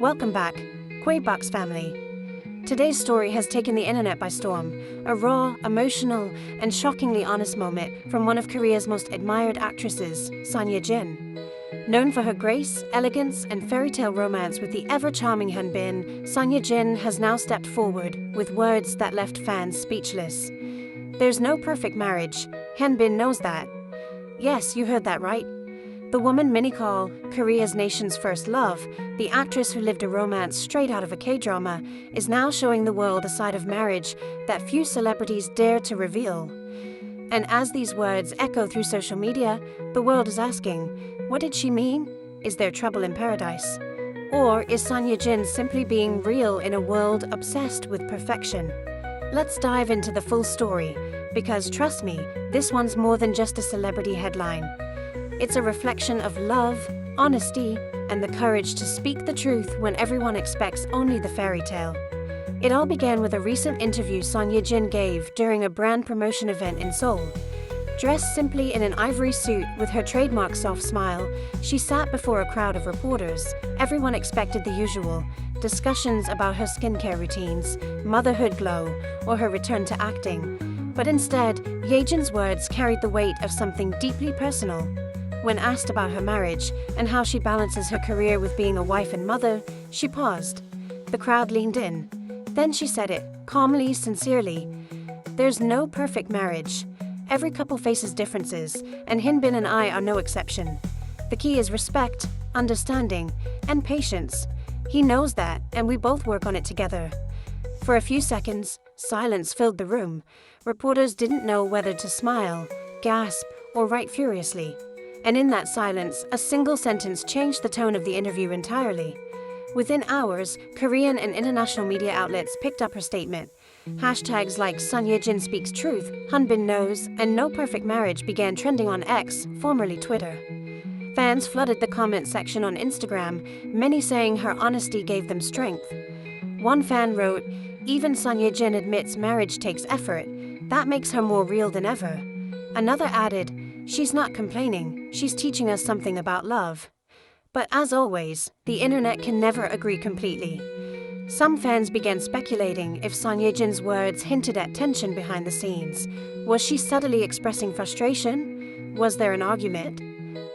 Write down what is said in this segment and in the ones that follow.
Welcome back, Kwavebox family. Today's story has taken the internet by storm, a raw, emotional, and shockingly honest moment from one of Korea's most admired actresses, Son Ye Jin. Known for her grace, elegance, and fairy tale romance with the ever-charming Hyun, Son Ye Jin has now stepped forward with words that left fans speechless. There's no perfect marriage. Hyun knows that. Yes, you heard that right. The woman many call Korea's nation's first love, the actress who lived a romance straight out of a K-drama, is now showing the world a side of marriage that few celebrities dare to reveal. And as these words echo through social media, the world is asking, what did she mean? Is there trouble in paradise? Or is Son Ye Jin simply being real in a world obsessed with perfection? Let's dive into the full story, because trust me, this one's more than just a celebrity headline. It's a reflection of love, honesty, and the courage to speak the truth when everyone expects only the fairy tale. It all began with a recent interview Son Ye Jin gave during a brand promotion event in Seoul. Dressed simply in an ivory suit with her trademark soft smile, she sat before a crowd of reporters. Everyone expected the usual, discussions about her skincare routines, motherhood glow, or her return to acting. But instead, Ye Jin's words carried the weight of something deeply personal. When asked about her marriage and how she balances her career with being a wife and mother, she paused. The crowd leaned in. Then she said it, calmly, sincerely. There's no perfect marriage. Every couple faces differences, and Hyun and I are no exception. The key is respect, understanding, and patience. He knows that, and we both work on it together. For a few seconds, silence filled the room. Reporters didn't know whether to smile, gasp, or write furiously. And in that silence, a single sentence changed the tone of the interview entirely. Within hours, Korean and international media outlets picked up her statement. Hashtags like Son Ye Jin speaks truth, Hyun knows, and no perfect marriage began trending on X, formerly Twitter. Fans flooded the comment section on Instagram, many saying her honesty gave them strength. One fan wrote, "Even Son Ye Jin admits marriage takes effort. That makes her more real than ever." Another added, "She's not complaining, she's teaching us something about love." But as always, the internet can never agree completely. Some fans began speculating if Son Ye Jin's words hinted at tension behind the scenes. Was she subtly expressing frustration? Was there an argument?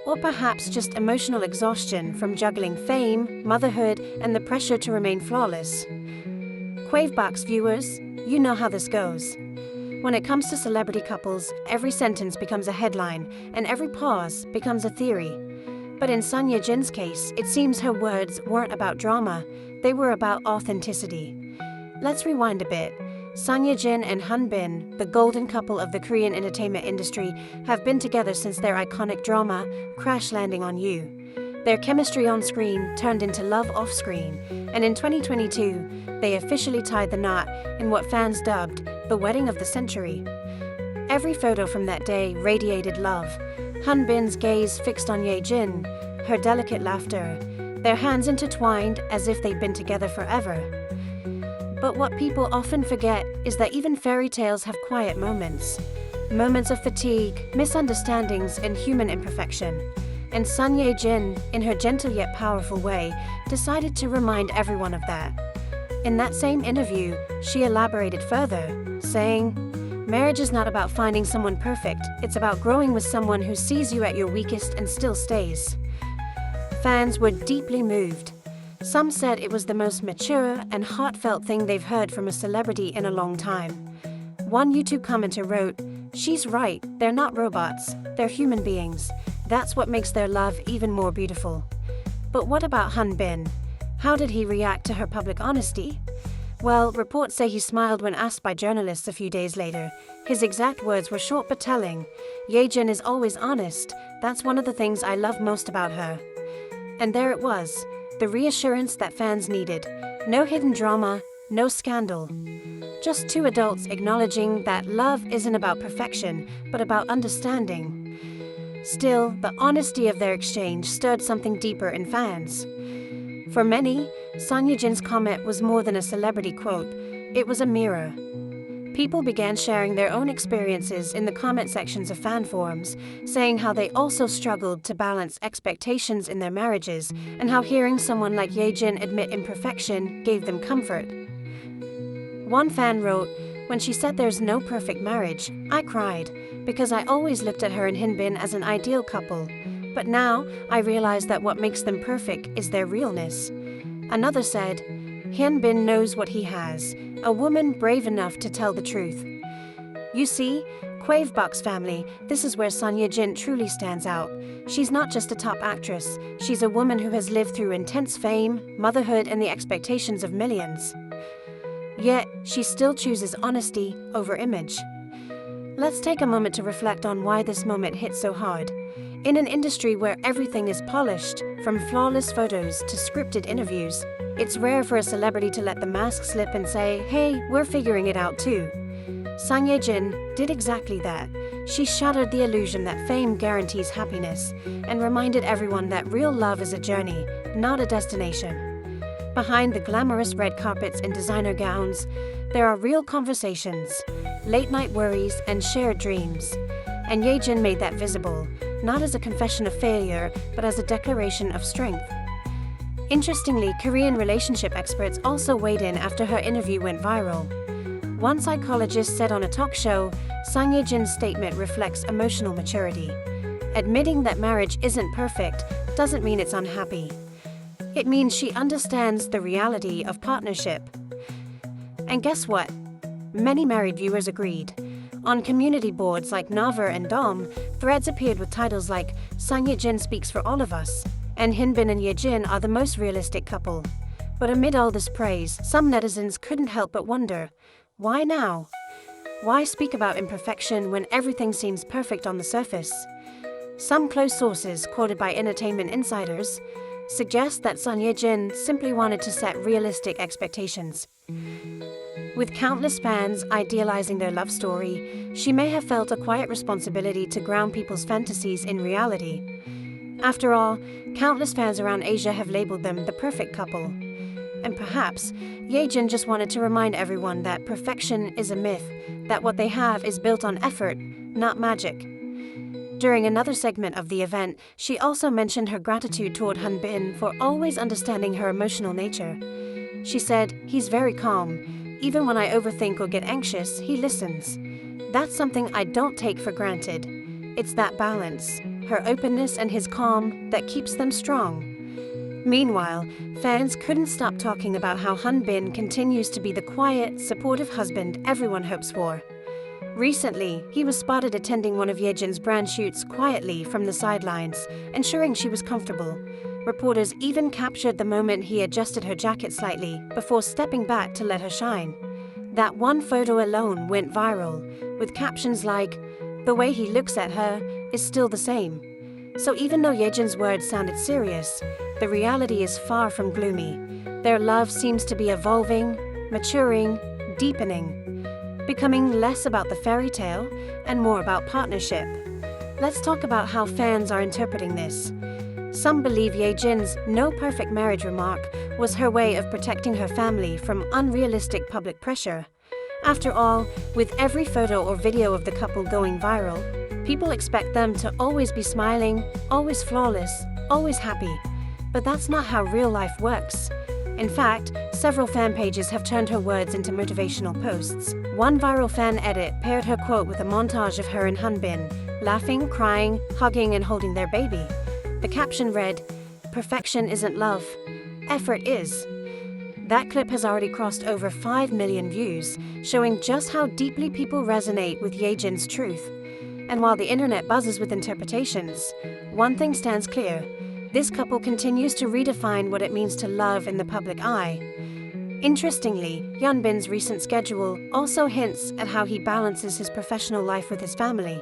Or perhaps just emotional exhaustion from juggling fame, motherhood, and the pressure to remain flawless? Kwavebox viewers, you know how this goes. When it comes to celebrity couples, every sentence becomes a headline, and every pause becomes a theory. But in Son Ye Jin's case, it seems her words weren't about drama, they were about authenticity. Let's rewind a bit. Son Ye Jin and Hyun, the golden couple of the Korean entertainment industry, have been together since their iconic drama, Crash Landing on You. Their chemistry on screen turned into love off screen, and in 2022, they officially tied the knot in what fans dubbed the wedding of the century. Every photo from that day radiated love. Hyun's gaze fixed on Ye Jin, her delicate laughter, their hands intertwined as if they'd been together forever. But what people often forget is that even fairy tales have quiet moments. Moments of fatigue, misunderstandings, and human imperfection. And Son Ye Jin, in her gentle yet powerful way, decided to remind everyone of that. In that same interview, she elaborated further, saying, "Marriage is not about finding someone perfect, it's about growing with someone who sees you at your weakest and still stays." Fans were deeply moved. Some said it was the most mature and heartfelt thing they've heard from a celebrity in a long time. One YouTube commenter wrote, "She's right, they're not robots, they're human beings. That's what makes their love even more beautiful." But what about Hyun? How did he react to her public honesty? Well, reports say he smiled when asked by journalists a few days later. His exact words were short but telling. "Ye Jin is always honest. That's one of the things I love most about her." And there it was, the reassurance that fans needed. No hidden drama, no scandal. Just two adults acknowledging that love isn't about perfection, but about understanding. Still, the honesty of their exchange stirred something deeper in fans. For many, Son Ye Jin's comment was more than a celebrity quote, it was a mirror. People began sharing their own experiences in the comment sections of fan forums, saying how they also struggled to balance expectations in their marriages and how hearing someone like Ye Jin admit imperfection gave them comfort. One fan wrote, "When she said there's no perfect marriage, I cried, because I always looked at her and Hyun as an ideal couple. But now, I realize that what makes them perfect is their realness." Another said, "Hyun knows what he has, a woman brave enough to tell the truth." You see, Kwavebox family, this is where Son Ye Jin truly stands out. She's not just a top actress, she's a woman who has lived through intense fame, motherhood, and the expectations of millions. Yet, she still chooses honesty over image. Let's take a moment to reflect on why this moment hit so hard. In an industry where everything is polished, from flawless photos to scripted interviews, it's rare for a celebrity to let the mask slip and say, "Hey, we're figuring it out too." Son Ye Jin did exactly that. She shattered the illusion that fame guarantees happiness and reminded everyone that real love is a journey, not a destination. Behind the glamorous red carpets and designer gowns, there are real conversations, late-night worries, and shared dreams. And Ye Jin made that visible, not as a confession of failure, but as a declaration of strength. Interestingly, Korean relationship experts also weighed in after her interview went viral. One psychologist said on a talk show, Son Ye Jin's statement reflects emotional maturity. Admitting that marriage isn't perfect doesn't mean it's unhappy. It means she understands the reality of partnership. And guess what? Many married viewers agreed. On community boards like Naver and Dom, threads appeared with titles like "Son Ye Jin speaks for all of us," and Hyun and Ye Jin are the most realistic couple. But amid all this praise, some netizens couldn't help but wonder, why now? Why speak about imperfection when everything seems perfect on the surface? Some close sources, quoted by entertainment insiders, suggest that Son Ye Jin simply wanted to set realistic expectations. With countless fans idealizing their love story, she may have felt a quiet responsibility to ground people's fantasies in reality. After all, countless fans around Asia have labeled them the perfect couple. And perhaps, Ye Jin just wanted to remind everyone that perfection is a myth, that what they have is built on effort, not magic. During another segment of the event, she also mentioned her gratitude toward Hyun for always understanding her emotional nature. She said, "He's very calm. Even when I overthink or get anxious, he listens. That's something I don't take for granted. It's that balance, her openness and his calm, that keeps them strong." Meanwhile, fans couldn't stop talking about how Hyun continues to be the quiet, supportive husband everyone hopes for. Recently, he was spotted attending one of Ye Jin's brand shoots quietly from the sidelines, ensuring she was comfortable. Reporters even captured the moment he adjusted her jacket slightly before stepping back to let her shine. That one photo alone went viral, with captions like, "The way he looks at her is still the same." So even though Ye Jin's words sounded serious, the reality is far from gloomy. Their love seems to be evolving, maturing, deepening, becoming less about the fairy tale and more about partnership. Let's talk about how fans are interpreting this. Some believe Ye Jin's "no perfect marriage" remark was her way of protecting her family from unrealistic public pressure. After all, with every photo or video of the couple going viral, people expect them to always be smiling, always flawless, always happy. But that's not how real life works. In fact, several fan pages have turned her words into motivational posts. One viral fan edit paired her quote with a montage of her and Hyun, laughing, crying, hugging, and holding their baby. The caption read, "Perfection isn't love. Effort is." That clip has already crossed over 5 million views, showing just how deeply people resonate with Ye Jin's truth. And while the internet buzzes with interpretations, one thing stands clear. This couple continues to redefine what it means to love in the public eye. Interestingly, Hyunbin's recent schedule also hints at how he balances his professional life with his family.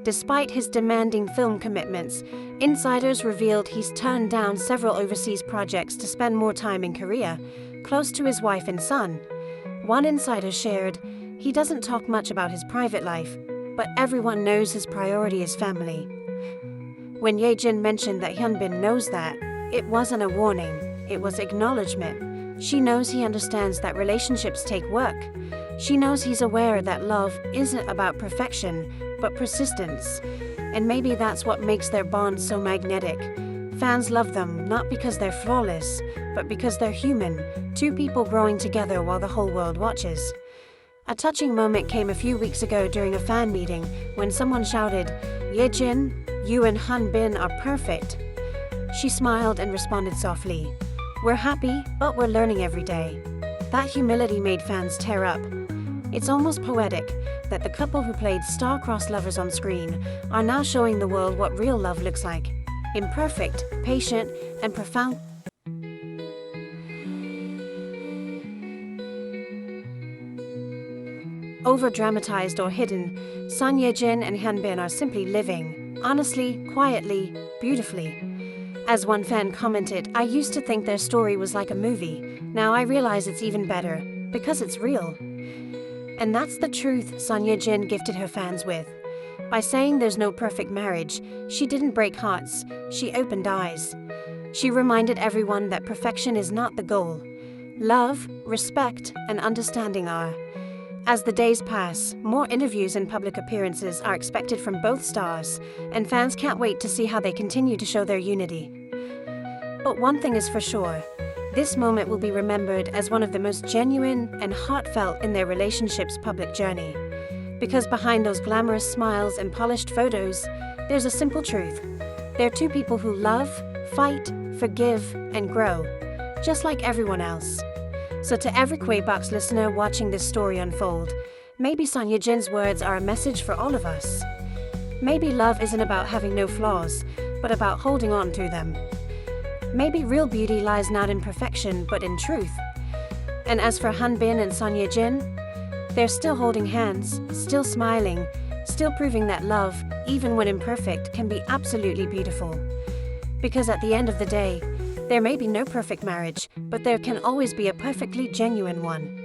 Despite his demanding film commitments, insiders revealed he's turned down several overseas projects to spend more time in Korea, close to his wife and son. One insider shared, "He doesn't talk much about his private life, but everyone knows his priority is family." When Ye Jin mentioned that Hyunbin knows that, it wasn't a warning, it was acknowledgement. She knows he understands that relationships take work. She knows he's aware that love isn't about perfection, but persistence. And maybe that's what makes their bond so magnetic. Fans love them not because they're flawless, but because they're human, two people growing together while the whole world watches. A touching moment came a few weeks ago during a fan meeting when someone shouted, "Ye Jin, you and Han Bin are perfect." She smiled and responded softly, "We're happy, but we're learning every day." That humility made fans tear up. It's almost poetic that the couple who played star-crossed lovers on screen are now showing the world what real love looks like. Imperfect, patient, and profound. Over-dramatized or hidden, Son Ye Jin and Hyun Bin are simply living, honestly, quietly, beautifully. As one fan commented, "I used to think their story was like a movie. Now I realize it's even better, because it's real." And that's the truth Son Ye Jin gifted her fans with. By saying there's no perfect marriage, she didn't break hearts, she opened eyes. She reminded everyone that perfection is not the goal. Love, respect, and understanding are. As the days pass, more interviews and public appearances are expected from both stars, and fans can't wait to see how they continue to show their unity. But one thing is for sure, this moment will be remembered as one of the most genuine and heartfelt in their relationship's public journey. Because behind those glamorous smiles and polished photos, there's a simple truth. They're two people who love, fight, forgive, and grow, just like everyone else. So to every Kwavebox listener watching this story unfold, maybe Son Ye Jin's words are a message for all of us. Maybe love isn't about having no flaws, but about holding on to them. Maybe real beauty lies not in perfection, but in truth. And as for Han Bin and Son Ye Jin, they're still holding hands, still smiling, still proving that love, even when imperfect, can be absolutely beautiful. Because at the end of the day, there may be no perfect marriage, but there can always be a perfectly genuine one.